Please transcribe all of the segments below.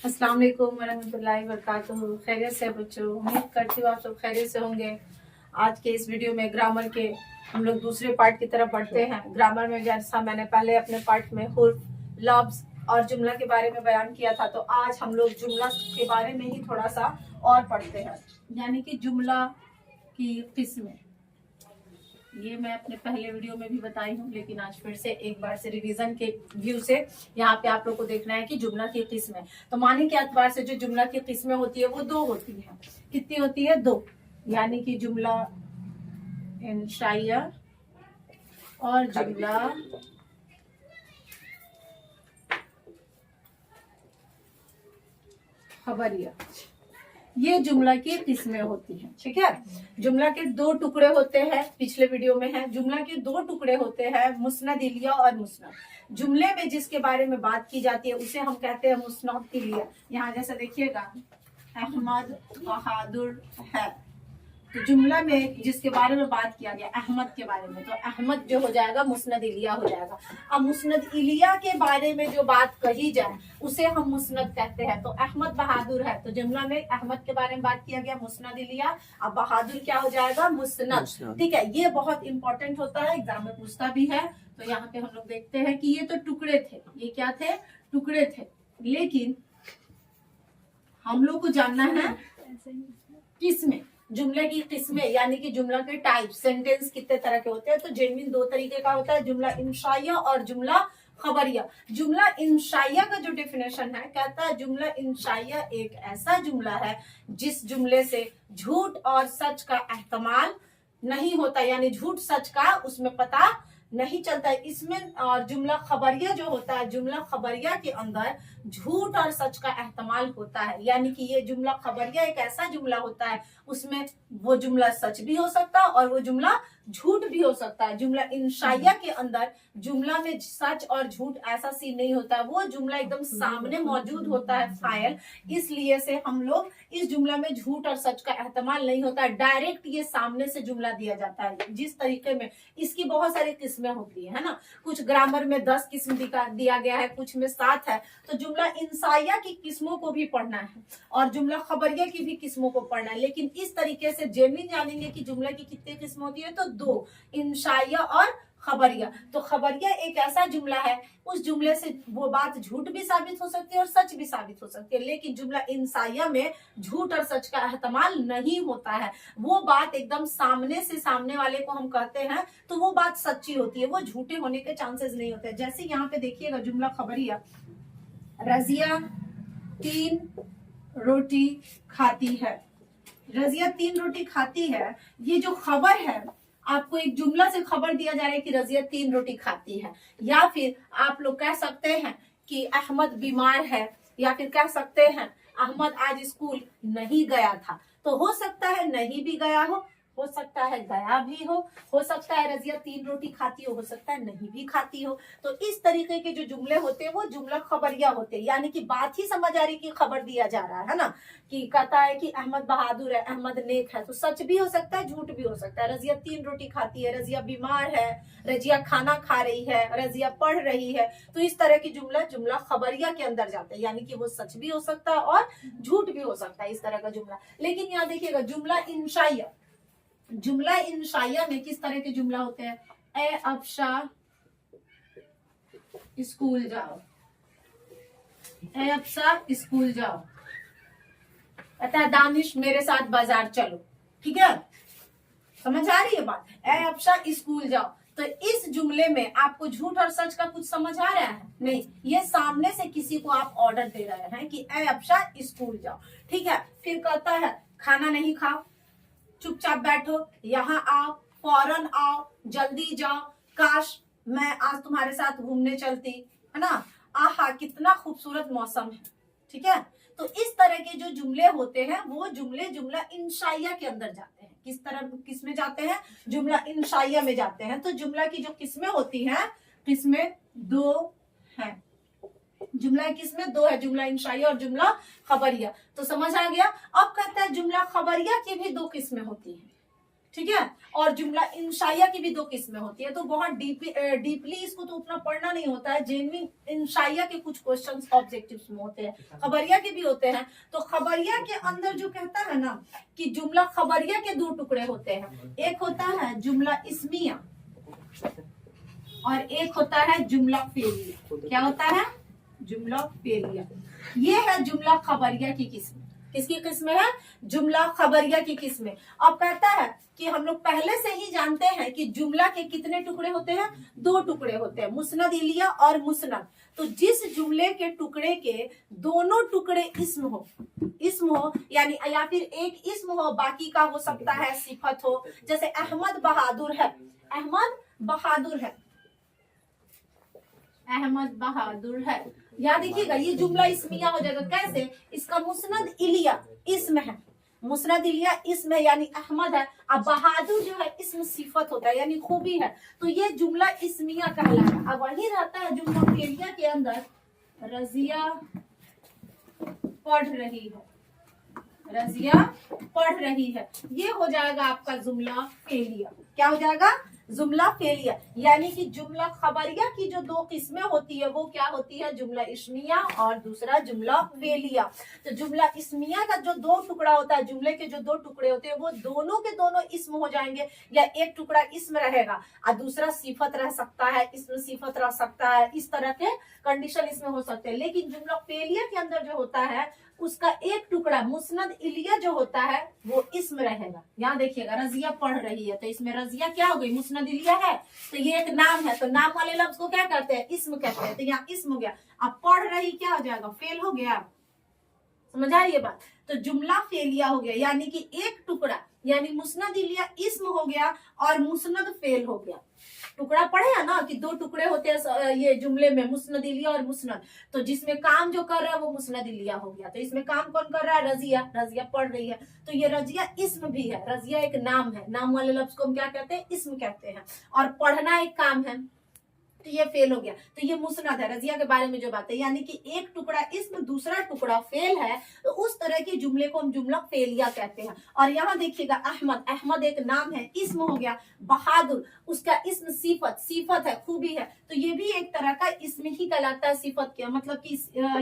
अस्सलाम वालेकुम वरहमतुल्लाहि वबरकातुहू। खैरियत से बच्चों, उम्मीद करती हूँ आप सब खैरियत से होंगे। आज के इस वीडियो में ग्रामर के हम लोग दूसरे पार्ट की तरफ बढ़ते हैं। ग्रामर में जैसा मैंने पहले अपने पार्ट में हुर्फ, लफ्ज और जुमला के बारे में बयान किया था, तो आज हम लोग जुमला के बारे में ही थोड़ा सा और पढ़ते हैं, यानी कि जुमला की किस्में। ये मैं अपने पहले वीडियो में भी बताई हूँ, लेकिन आज फिर से एक बार से रिवीजन के व्यू से यहाँ पे आप लोग को देखना है कि जुमला की किस्में। तो माने के एतबार से जो जुमला की किस्में होती है वो दो होती है। कितनी होती है? दो। यानी कि जुमला इंशाइया और जुमला खबरिया, ये जुमला की किस्में होती हैं। ठीक है, जुमला के दो टुकड़े होते हैं, पिछले वीडियो में है। जुमला के दो टुकड़े होते हैं, मुस्नद इलिया और मुस्नद। जुमले में जिसके बारे में बात की जाती है उसे हम कहते हैं मुस्नद इलिया। यहाँ जैसा देखिएगा, अहमद बहादुर है, तो जुमला में जिसके बारे में बात किया गया अहमद के बारे में, तो अहमद जो हो जाएगा मुस्नद इलिया हो जाएगा। अब मुस्नद इलिया के बारे में जो बात कही जाए उसे हम मुस्नद कहते हैं। तो अहमद बहादुर है, तो जुमला में अहमद के बारे में बात किया गया मुस्नद इलिया। अब बहादुर क्या हो जाएगा? मुस्नद। ठीक है, ये बहुत इंपॉर्टेंट होता है, एग्जाम में पूछता भी है। तो यहाँ पे हम लोग देखते हैं कि ये तो टुकड़े थे, ये क्या थे? टुकड़े थे। लेकिन हम लोग को जानना है किसमें, जुमले की किस्में, यानी कि जुमला के टाइप, सेंटेंस कितने तरह के होते हैं। तो जेनविन दो तरीके का होता है, जुमला इंशाइया और जुमला खबरिया। जुमला इंशाइया का जो डेफिनेशन है, कहता है जुमला इंशाइया एक ऐसा जुमला है जिस जुमले से झूठ और सच का एहतमाल नहीं होता, यानी झूठ सच का उसमें पता नहीं चलता है इसमें। और जुमला खबरिया जो होता है, जुमला खबरिया के अंदर झूठ और सच का एहतमाल होता है, यानी कि ये जुमला खबरिया एक ऐसा जुमला होता है उसमें वो जुमला सच भी हो सकता है और वो जुमला झूठ भी हो सकता है। जुमला इंशाइया के अंदर जुमला में सच और झूठ ऐसा सीन नहीं होता है, वो जुमला एकदम सामने मौजूद होता है फाइल, इसलिए से हम लोग इस जुमला में झूठ और सच का एहतमाल नहीं होता है, डायरेक्ट ये सामने से जुमला दिया जाता है। जिस तरीके में इसकी बहुत सारी किस्में होती है ना, कुछ ग्रामर में 10 किस्म दिया गया है, कुछ में 7 है। तो जुमला इंशाइया की किस्मों को भी पढ़ना है और जुमला खबरिया की भी किस्मों को पढ़ना है, लेकिन इस तरीके से जेनविन जानेंगे कि जुमला की कितनी किस्म होती है। तो दो, इंशाइया और खबरिया। तो खबरिया एक ऐसा जुमला है, उस जुमले से वो बात झूठ भी साबित हो सकती है और सच भी साबित हो सकती है, लेकिन जुमला इंशाइया में झूठ और सच का एहतमाल नहीं होता है। वो बात एकदम सामने से सामने वाले को हम कहते हैं तो वो बात सच्ची होती है, वो झूठे होने के चांसेस नहीं होते। जैसे यहाँ पे देखिएगा जुमला खबरिया, रजिया 3 रोटी खाती है। रजिया 3 रोटी खाती है, ये जो खबर है, आपको एक जुमला से खबर दिया जा रहा है कि रजिया 3 रोटी खाती है। या फिर आप लोग कह सकते हैं कि अहमद बीमार है, या फिर कह सकते हैं अहमद आज स्कूल नहीं गया था। तो हो सकता है नहीं भी गया हो सकता है गया भी हो सकता है रजिया 3 रोटी खाती हो सकता है नहीं भी खाती हो। तो इस तरीके के जो जुमले होते हैं वो जुमला खबरिया होते हैं, यानी कि बात ही समझ आ रही कि खबर दिया जा रहा है ना, कि कहता है कि अहमद बहादुर है, अहमद नेक है, तो सच भी हो सकता है झूठ भी हो सकता है। रजिया 3 रोटी खाती है, रजिया बीमार है, रजिया खाना खा रही है, रजिया पढ़ रही है। तो इस तरह की जुमला खबरिया के अंदर जाते हैं, यानी कि वो सच भी हो सकता है और झूठ भी हो सकता है, इस तरह का जुमला। लेकिन यहाँ देखिएगा जुमला इंशाइया, जुमला इंशाइया में किस तरह के जुमला होते हैं? ए अफशा स्कूल जाओ, ए अफशा स्कूल जाओ। कहता है दानिश मेरे साथ बाजार चलो। ठीक है, समझ आ रही है बात? ए अफशा स्कूल जाओ। तो इस जुमले में आपको झूठ और सच का कुछ समझ आ रहा है? नहीं, ये सामने से किसी को आप ऑर्डर दे रहे हैं कि ए अफशा स्कूल जाओ। ठीक है, फिर कहता है खाना नहीं खाओ, चुपचाप बैठो, यहाँ आओ, फौरन आओ, जल्दी जाओ, काश मैं आज तुम्हारे साथ घूमने चलती, है ना, आहा कितना खूबसूरत मौसम है। ठीक है, तो इस तरह के जो जुमले होते हैं वो जुमले जुमला इंशाइया के अंदर जाते हैं। किस तरह किसमें जाते हैं? जुमला इंशाइया में जाते हैं। तो जुमला की जो किस्में होती हैं, किस्में 2 हैं। जुमला किसमें 2 है, जुमला इंशाइया और जुमला खबरिया। तो समझ आ गया। अब कहता है जुमला खबरिया की भी 2 किस्में होती हैं। ठीक है। और जुमला इंशाइया की भी दो किस्में होती है, तो बहुत डीपली इसको तो उतना पढ़ना नहीं होता है। जेनविन इंशाइया के कुछ क्वेश्चंस ऑब्जेक्टिव्स में होते हैं, खबरिया के भी होते हैं। तो खबरिया के अंदर जो कहता है ना कि जुमला खबरिया के दो टुकड़े होते हैं, एक होता है जुमला इस्मिया और एक होता है जुमला फेलिया। क्या होता है? जुमला फेलिया। ये है जुमला खबरिया की किस्म। किसकी किस्म है? जुमला खबरिया की किस्म। अब कहता है कि हम लोग पहले से ही जानते हैं कि जुमला के कितने टुकड़े होते हैं? दो टुकड़े होते हैं, मुस्नद इलिया और मुस्नद। तो जिस जुमले के टुकड़े के दोनों टुकड़े इस्म हो यानी या फिर एक इस्म हो, बाकी का हो सकता है सिफत हो। जैसे अहमद बहादुर है, अहमद बहादुर है, अहमद बहादुर है। यहाँ देखिएगा ये जुमला इस्मिया हो जाएगा। कैसे? इसका मुस्नद इलिया इस्म है, मुस्नद इलिया इस्म है यानी अहमद है। अब बहादुर जो है इस्म सिफत होता है यानी खूबी है, तो ये जुमला इस्मिया कहलाएगा। अब वही रहता है जुमला फेलिया के अंदर, रजिया पढ़ रही है, रजिया पढ़ रही है, ये हो जाएगा आपका जुमला फेलिया। क्या हो जाएगा? जुमला फेलिया। यानी कि जुमला खबरिया की जो दो किस्में होती है वो क्या होती है? जुमला इस्मिया और दूसरा जुमला फेलिया। तो जुमला इस्मिया का जो दो टुकड़ा होता है, जुमले के जो दो टुकड़े होते हैं वो दोनों के दोनों इस्म हो जाएंगे, या एक टुकड़ा इस्म रहेगा और दूसरा सिफत रह सकता है, इस्म सिफत रह सकता है। इस तरह के कंडीशन इसमें हो सकते हैं। लेकिन जुमला फेलिया के अंदर जो होता है उसका एक टुकड़ा मुस्नद इलिया जो होता है वो इस्म रहेगा। यहाँ देखिएगा रजिया पढ़ रही है, तो इसमें रजिया क्या हो गई? मुस्नद इलिया है, तो ये एक नाम है, तो नाम वाले लफ्ज को क्या कहते हैं? इस्म कहते हैं। तो यहाँ इस्म हो गया। अब पढ़ रही क्या हो जाएगा? फेल हो गया। समझ आ रही है बात? तो जुमला फेलिया हो गया, यानी कि एक टुकड़ा यानी मुस्नद इलिया इस्म हो गया और मुस्नद फेल हो गया। टुकड़ा पढ़े है ना कि दो टुकड़े होते हैं ये जुमले में, मुस्नद इलिया और मुस्नद। तो जिसमें काम जो कर रहा है वो मुस्नद इलिया हो गया। तो इसमें काम कौन कर रहा है? रजिया, रजिया पढ़ रही है। तो ये रजिया इस्म भी है, रजिया एक नाम है, नाम वाले लफ्ज को हम क्या कहते हैं? इस्म कहते हैं। और पढ़ना एक काम है, तो ये फेल हो गया। तो ये मुस्नद है रजिया के बारे में जो बात है, यानी कि एक टुकड़ा इस्म दूसरा टुकड़ा फेल है, तो उस तरह के जुमले को हम जुमला फेलिया कहते हैं। और यहाँ देखिएगा अहमद, अहमद एक नाम है, इस्म हो गया। बहादुर उसका इस्म सिफत, सिफत है, खूबी है, तो ये भी एक तरह का इस्म ही कहलाता है। सिफत क्या मतलब कि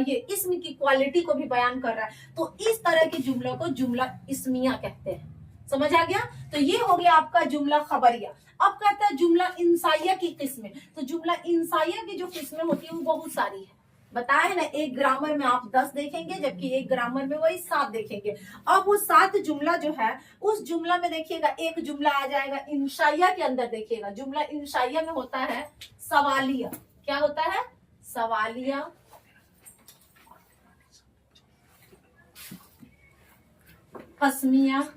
ये इस्म की क्वालिटी को भी बयान कर रहा है। तो इस तरह के जुमलों को जुमला इस्मिया कहते हैं। समझ आ गया? तो ये हो गया आपका जुमला खबरिया। अब कहता है जुमला इंसाइया की किस्में। तो जुमला इंसाइया की जो किस्में होती है वो बहुत सारी है। बताए ना, एक ग्रामर में आप 10 देखेंगे जबकि एक ग्रामर में वही 7 देखेंगे। अब वो 7 जुमला जो है उस जुमला में देखिएगा एक जुमला आ जाएगा इंशाइया के अंदर। देखिएगा जुमला इंशाइया में होता है सवालिया। क्या होता है? सवालिया। कस्मिया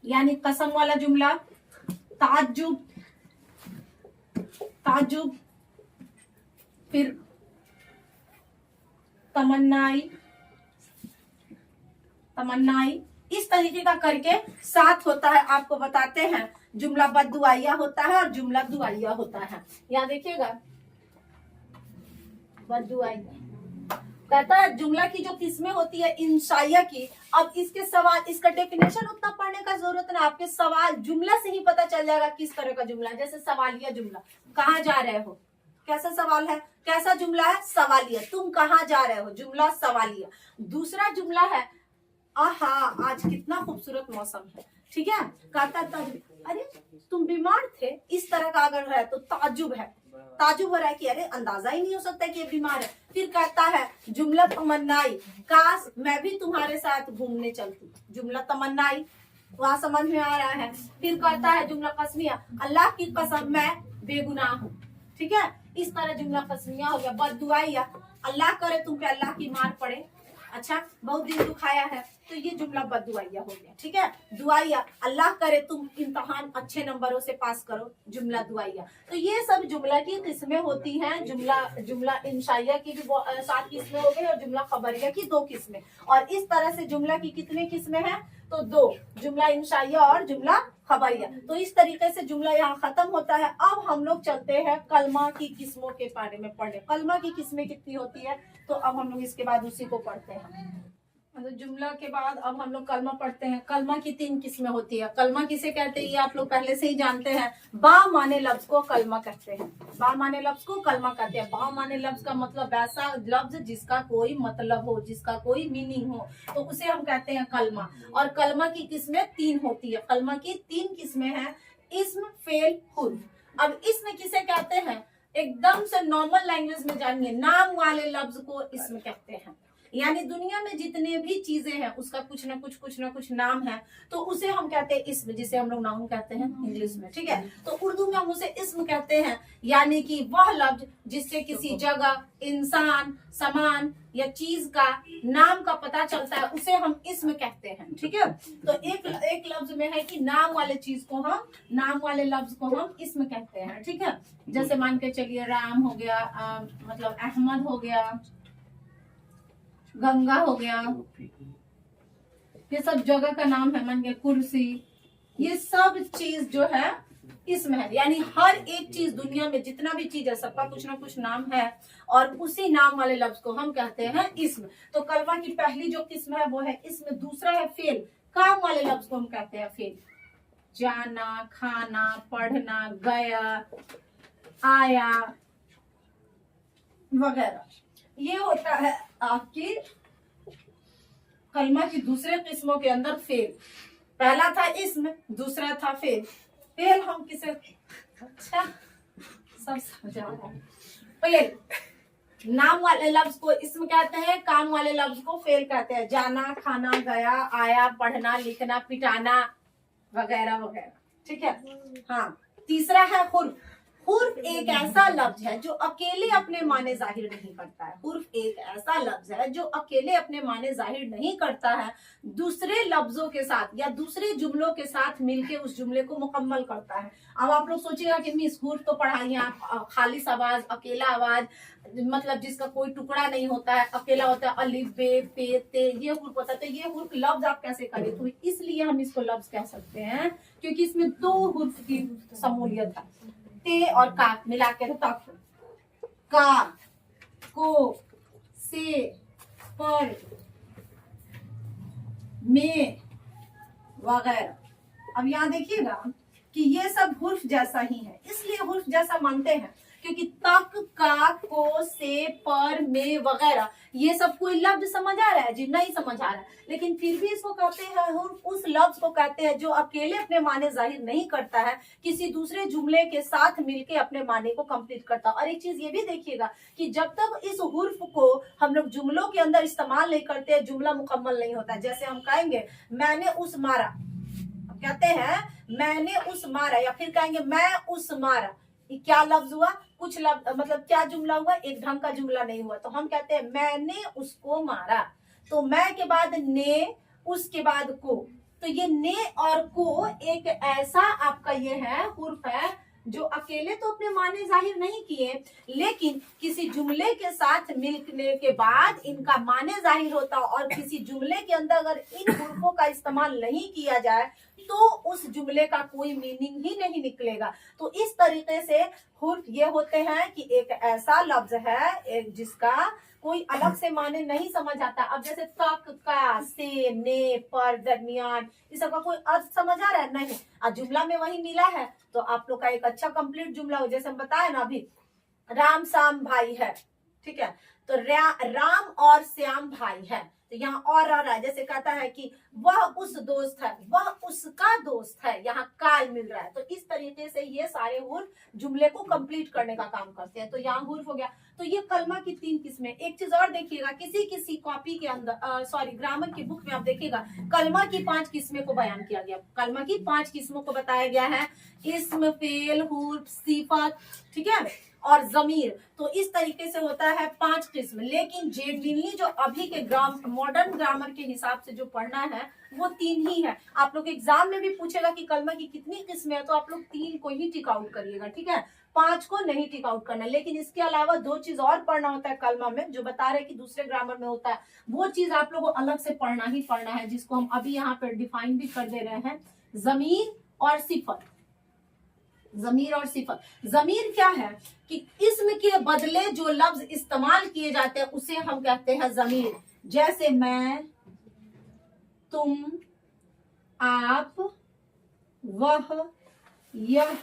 यानी कसम वाला जुमला। ताज्जुब, ताज्जुब, फिर तमन्नाई, तमन्नाई, इस तरीके का करके 7 होता है। आपको बताते हैं जुमला बद्दुआइया होता है और जुमला दुआइया होता है। यहाँ देखिएगा बद्दुआइया कहता है जुमला की जो किस्में होती है इंशाइया की। अब इसके सवाल, इसका डेफिनेशन उतना पढ़ने का जरूरत ना, आपके सवाल जुमला से ही पता चल जाएगा किस तरह का जुमला। जैसे सवालिया जुमला, कहाँ जा रहे हो, कैसा सवाल है, कैसा जुमला है? सवालिया। तुम कहाँ जा रहे हो, जुमला सवालिया। दूसरा जुमला है आहा आज कितना खूबसूरत मौसम है, ठीक है, कहता अरे तुम बीमार थे, इस तरह का अगर है तो ताजुब है, ताजुब हो रहा है कि अरे अंदाजा ही नहीं हो सकता कि ये बीमार है। फिर कहता है जुमला तमन्नाई, काश मैं भी तुम्हारे साथ घूमने चलती, जुमला तमन्नाई, वहां समझ में आ रहा है। फिर कहता है जुमला कस्मिया, अल्लाह की कसम मैं बेगुनाह हूँ, ठीक है, इस तरह जुमला कस्मिया हो गया। बद्दुआइया, अल्लाह करे तुम पे अल्लाह की मार पड़े, अच्छा बहुत दिन दुखाया है, तो ये जुमला बद्दुआइया हो गया, ठीक है। दुआइया, अल्लाह करे तुम इम्तहान अच्छे नंबरों से पास करो, जुमला दुआइया। तो ये सब जुमला की किस्में होती हैं। जुमला इंशाइया की भी 7 किस्में हो गई और जुमला खबरिया की 2 किस्में। और इस तरह से जुमला की कितने किस्में हैं? तो 2, जुमला इंशाइया और जुमला खबरिया। तो इस तरीके से जुमला यहाँ खत्म होता है। अब हम लोग चलते हैं कलमा की किस्मों के बारे में पढ़ने। कलमा की किस्में कितनी होती है, तो अब हम लोग इसके बाद उसी को पढ़ते हैं। मतलब जुमला के बाद अब हम लोग कलमा पढ़ते हैं। कलमा की 3 किस्में होती है। कलमा किसे कहते हैं ये आप लोग पहले से ही जानते हैं। बा माने लफ्ज को कलमा कहते हैं। बा माने लफ्ज को कलमा कहते हैं। बा माने लफ्ज का मतलब ऐसा लफ्ज जिसका कोई मतलब हो, जिसका कोई मीनिंग हो, तो उसे हम कहते हैं कलमा। और कलमा की किस्में 3 होती है। कलमा की 3 किस्में हैं, इस्म, फेल, हुर्फ। अब इस्म किसे कहते हैं, एकदम से नॉर्मल लैंग्वेज में जानिए, नाम वाले लफ्ज को इस्म कहते हैं। यानी दुनिया में जितने भी चीजें हैं उसका कुछ ना कुछ नाम है, तो उसे हम कहते हैं इस्म, जिसे हम लोग नाउन कहते हैं इंग्लिश में, ठीक है। तो उर्दू में हम उसे इस्म कहते हैं, यानी कि वह लफ्ज जिससे किसी जगह, इंसान, सामान या चीज का नाम का पता चलता है, उसे हम इस्म कहते हैं, ठीक है। तो एक लफ्ज में है कि नाम वाले चीज को हम, नाम वाले लफ्ज को हम इस्म कहते हैं, ठीक है। जैसे मान के चलिए राम हो गया, मतलब अहमद हो गया, गंगा हो गया, ये सब जगह का नाम है। मान गया कुर्सी, ये सब चीज जो है इसमें है। यानी हर एक चीज दुनिया में जितना भी चीज है सबका कुछ ना कुछ नाम है, और उसी नाम वाले लफ्ज को हम कहते हैं इस्म। तो कलमा की पहली जो किस्म है वो है इस्म। दूसरा है फेल, काम वाले लफ्ज को हम कहते हैं फेल। जाना, खाना, पढ़ना, गया, आया वगैरह, ये होता है आपकी कलमा की दूसरे किस्मों के अंदर फेल। पहला था इस्म, दूसरा था फेल। फेल हम किसे, अच्छा सब समझा रहा हूं। फेल, नाम वाले लफ्ज को इस्म कहते हैं, काम वाले लफ्ज को फेल कहते हैं। जाना, खाना, गया, आया, पढ़ना, लिखना, पिटाना वगैरह वगैरह, ठीक है। हाँ, तीसरा है हुर्फ। हुर्फ एक ऐसा लफ्ज है जो अकेले अपने माने जाहिर नहीं करता है। हुर्फ एक ऐसा लफ्ज है जो अकेले अपने माने जाहिर नहीं करता है, दूसरे लफ्जों के साथ या दूसरे जुमलों के साथ मिलके उस जुमले को मुकम्मल करता है। अब आप लोग सोचिएगा कि मिस हुर्फ तो पढ़ाई आप, खालिस आवाज, अकेला आवाज, मतलब जिसका कोई टुकड़ा नहीं होता है, अकेला होता है, अलिफ, बे, पे, ते, ये हुर्फ होता है। तो ये हुर्फ लफ्ज आप कैसे करें, तो इसलिए हम इसको लफ्ज कह सकते हैं क्योंकि इसमें 2 हुर्फ की शमूलियत है। ते और का मिला के तक, का, को, से, पर, में वगैरह। अब यहाँ देखिएगा कि ये सब हुर्फ जैसा ही है, इसलिए हुर्फ जैसा मानते हैं क्योंकि तक, का, को, से, पर, में वगैरह ये सब कोई लफ्ज समझ आ रहा है जी, नहीं समझ आ रहा है, लेकिन फिर भी इसको कहते हैं हुर्फ। उस लफ्ज को कहते हैं जो अकेले अपने माने जाहिर नहीं करता है, किसी दूसरे जुमले के साथ मिलके अपने माने को कंप्लीट करता है। और एक चीज ये भी देखिएगा कि जब तक इस हुर्फ को हम लोग जुमलों के अंदर इस्तेमाल नहीं करते, जुमला मुकम्मल नहीं होता। जैसे हम कहेंगे मैंने उस मारा, कहते हैं मैंने उस मारा, या फिर कहेंगे मैं उस मारा, क्या लफ्ज हुआ, कुछ लफ्ज, मतलब क्या जुमला हुआ, एक ढंग का जुमला नहीं हुआ। तो हम कहते हैं मैंने उसको मारा, तो मैं के बाद ने, उसके बाद को। तो ये ने और को एक ऐसा आपका ये है हुर्फ है जो अकेले तो अपने माने जाहिर नहीं किए, लेकिन किसी जुमले के साथ मिलने के बाद इनका माने जाहिर होता, और किसी जुमले के अंदर अगर इन हुर्फों का इस्तेमाल नहीं किया जाए तो उस जुमले का कोई मीनिंग ही नहीं निकलेगा। तो इस तरीके से हुर्फ ये होते हैं कि एक ऐसा लफ्ज है एक जिसका कोई अलग से माने नहीं समझ आता। अब जैसे तक, का, से, ने, पर, दरमियान, इस सब का कोई अर्थ समझ आ रहा है नहीं, और जुमला में वही मिला है तो आप लोग का एक अच्छा कंप्लीट जुमला हो। जैसे हम बताए ना अभी, राम श्याम भाई है, ठीक है, तो राम और श्याम भाई है, तो यहाँ और आ रहा है। जैसे कहता है कि वह उस दोस्त है, वह उसका दोस्त है, यहाँ काल मिल रहा है। तो इस तरीके से ये सारे हुर्फ जुमले को कंप्लीट करने का काम करते हैं। तो यहाँ हुर्फ हो गया। तो ये कलमा की 3 किस्में। एक चीज और देखिएगा, किसी कॉपी के अंदर, सॉरी ग्रामर की बुक में आप देखिएगा कलमा की 5 किस्में को बयान किया गया। कलमा की 5 किस्मों को बताया गया है, इस्म, फेल, हुर्फ, सिफत, ठीक है, और जमीर। तो इस तरीके से होता है 5 किस्म। लेकिन जेनविनली जो अभी के मॉडर्न ग्रामर के हिसाब से जो पढ़ना है वो 3 ही है। आप लोग एग्जाम में भी पूछेगा कि कलमा की कितनी किस्में है, तो आप लोग 3 को ही टिक आउट करिएगा, ठीक है, 5 को नहीं टिक आउट करना। लेकिन इसके अलावा 2 चीज और पढ़ना होता है कलमा में, जो बता रहे कि दूसरे ग्रामर में होता है, वो चीज आप लोगों को अलग से पढ़ना ही पढ़ना है, जिसको हम अभी यहाँ पर डिफाइन भी कर दे रहे हैं, जमीर और सिफत। जमीर और सिफत। जमीर क्या है कि इस्म के बदले जो लफ्ज इस्तेमाल किए जाते हैं उसे हम कहते हैं जमीर। जैसे मैं, तुम, आप, वह, यह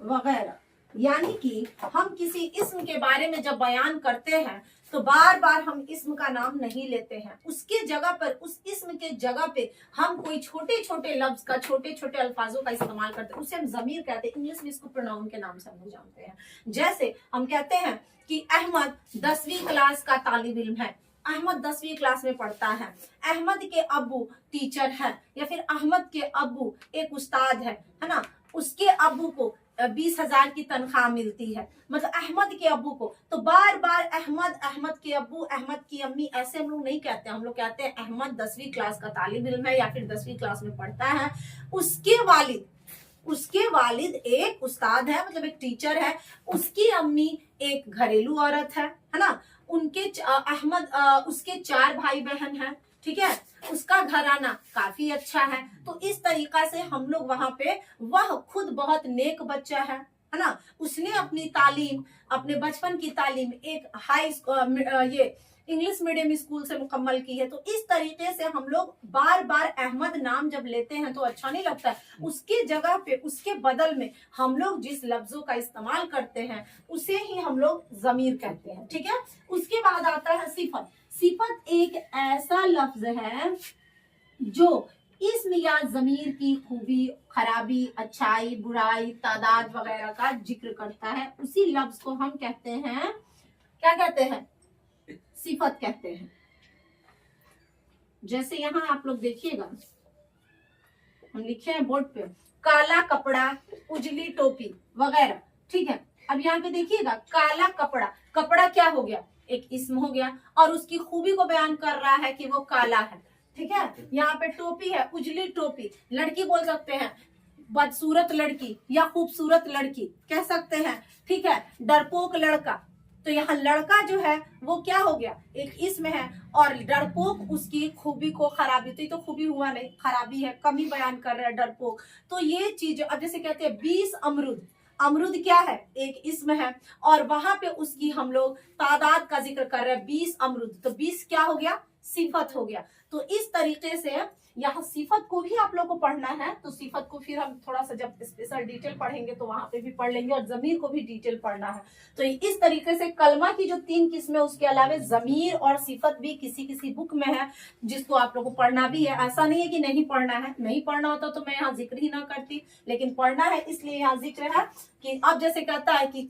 वगैरह। यानी कि हम किसी इस्म के बारे में जब बयान करते हैं तो बार बार हम इस्म का नाम नहीं लेते हैं, उसके जगह पर, उस इस्म के जगह पे हम कोई छोटे छोटे लफ्ज का, छोटे छोटे अल्फाजों का इस्तेमाल करते हैं, उसे हम जमीर कहते हैं। इंग्लिश में इसको प्रोनाउन के नाम से हम लोग जानते हैं। जैसे हम कहते हैं कि अहमद 10वीं क्लास का तालिब इल्म है, अहमद 10वीं क्लास में पढ़ता है, अहमद के अब्बू टीचर है, या फिर अहमद के अब्बू एक उस्ताद है ना, उसके अब्बू को 20,000 की तनख्वाह मिलती है, मतलब अहमद के अब्बू को। तो बार बार अहमद, अहमद के अब्बू, अहमद की अम्मी, ऐसे हम लोग नहीं कहते हैं। हम लोग कहते हैं अहमद 10वीं क्लास का तालिब इल्म है या फिर 10वीं क्लास में पढ़ता है, उसके वालिद एक उस्ताद है, मतलब एक टीचर है, उसकी अम्मी एक घरेलू औरत है ना, उनके उसके 4 भाई बहन हैं, ठीक है, उसका घराना काफी अच्छा है। तो इस तरीका से हम लोग वहां पे, वह खुद बहुत नेक बच्चा है ना, उसने अपनी तालीम, अपने बचपन की तालीम एक ये इंग्लिश मीडियम स्कूल से मुकम्मल की है। तो इस तरीके से हम लोग बार बार अहमद नाम जब लेते हैं तो अच्छा नहीं लगता है, उसके जगह पे, उसके बदल में हम लोग जिस लफ्जों का इस्तेमाल करते हैं उसे ही हम लोग जमीर कहते हैं, ठीक है। उसके बाद आता है सिफत। सिफत एक ऐसा लफ्ज है जो इस्म या जमीर की खूबी, खराबी, अच्छाई, बुराई, तादाद वगैरह का जिक्र करता है। उसी लफ्ज को हम कहते हैं, क्या कहते हैं, सिफत कहते हैं। जैसे यहाँ आप लोग देखिएगा, हम लिखे हैं बोर्ड पे काला कपड़ा, उजली टोपी वगैरह, ठीक है। अब यहाँ पे देखिएगा काला कपड़ा, कपड़ा क्या हो गया, एक इस्म हो गया, और उसकी खूबी को बयान कर रहा है कि वो काला है, ठीक है। यहाँ पे टोपी है, उजली टोपी, लड़की बोल सकते हैं, बदसूरत लड़की या खूबसूरत लड़की कह सकते हैं, ठीक है। डरपोक लड़का, तो यहाँ लड़का जो है वो क्या हो गया, एक इस्म है, और डरपोक उसकी खूबी को, खराबी, तो ये तो खूबी हुआ नहीं, खराबी है, कमी बयान कर रहा है डरपोक। तो ये चीज, अब जैसे कहते हैं 20 अमरुद, अमरुद क्या है, एक इस्म है, और वहां पे उसकी हम लोग तादाद का जिक्र कर रहे हैं, 20 अमरुद, तो 20 क्या हो गया, सिफत हो गया। तो इस तरीके से यहाँ सिफत को भी आप लोग को पढ़ना है, तो सिफत को फिर हम थोड़ा सा जब स्पेशल डिटेल पढ़ेंगे तो वहां पे भी पढ़ लेंगे, और जमीर को भी डिटेल पढ़ना है। तो इस तरीके से कलमा की जो 3 किस्में, उसके अलावा जमीर और सिफत भी किसी किसी बुक में है, जिसको आप लोग को पढ़ना भी है। ऐसा नहीं है कि नहीं पढ़ना है, नहीं पढ़ना होता तो मैं यहाँ जिक्र ही ना करती, लेकिन पढ़ना है इसलिए यहाँ जिक्र है। कि अब जैसे कहता है कि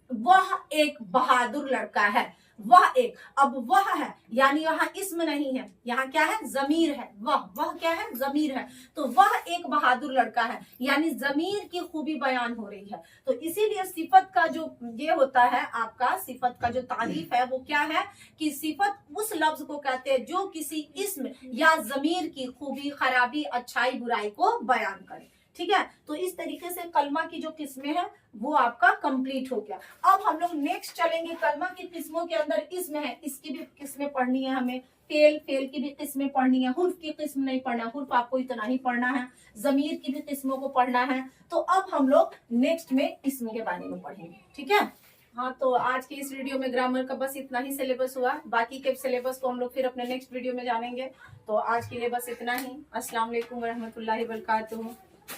वह एक बहादुर लड़का है, वह एक, अब वह है यानी यहाँ इस्म नहीं है, यहाँ क्या है, जमीर है, वह क्या है, जमीर है। तो वह एक बहादुर लड़का है, यानी जमीर की खूबी बयान हो रही है। तो इसीलिए सिफत का जो ये होता है, आपका सिफत का जो तारीफ है वो क्या है, कि सिफत उस लफ्ज को कहते हैं जो किसी इस्म या जमीर की खूबी, खराबी, अच्छाई, बुराई को बयान करे, ठीक है। तो इस तरीके से कलमा की जो किस्में हैं वो आपका कंप्लीट हो गया। अब हम लोग नेक्स्ट चलेंगे, कलमा की किस्मों के अंदर इस्म है, इसकी भी किस्में पढ़नी है हमें, फेल की भी किस्में पढ़नी है, हुर्फ की किस्म नहीं पढ़ना, हुर्फ आपको इतना ही पढ़ना है, जमीर की भी किस्मों को पढ़ना है। तो अब हम लोग नेक्स्ट में इस्म के बारे में पढ़ेंगे, ठीक है। हाँ, तो आज की इस वीडियो में ग्रामर का बस इतना ही सिलेबस हुआ, बाकी के सिलेबस को हम लोग फिर अपने नेक्स्ट वीडियो में जानेंगे। तो आज के लिए बस इतना ही। अस्सलाम वालेकुम व रहमतुल्लाहि व बरकातुहू।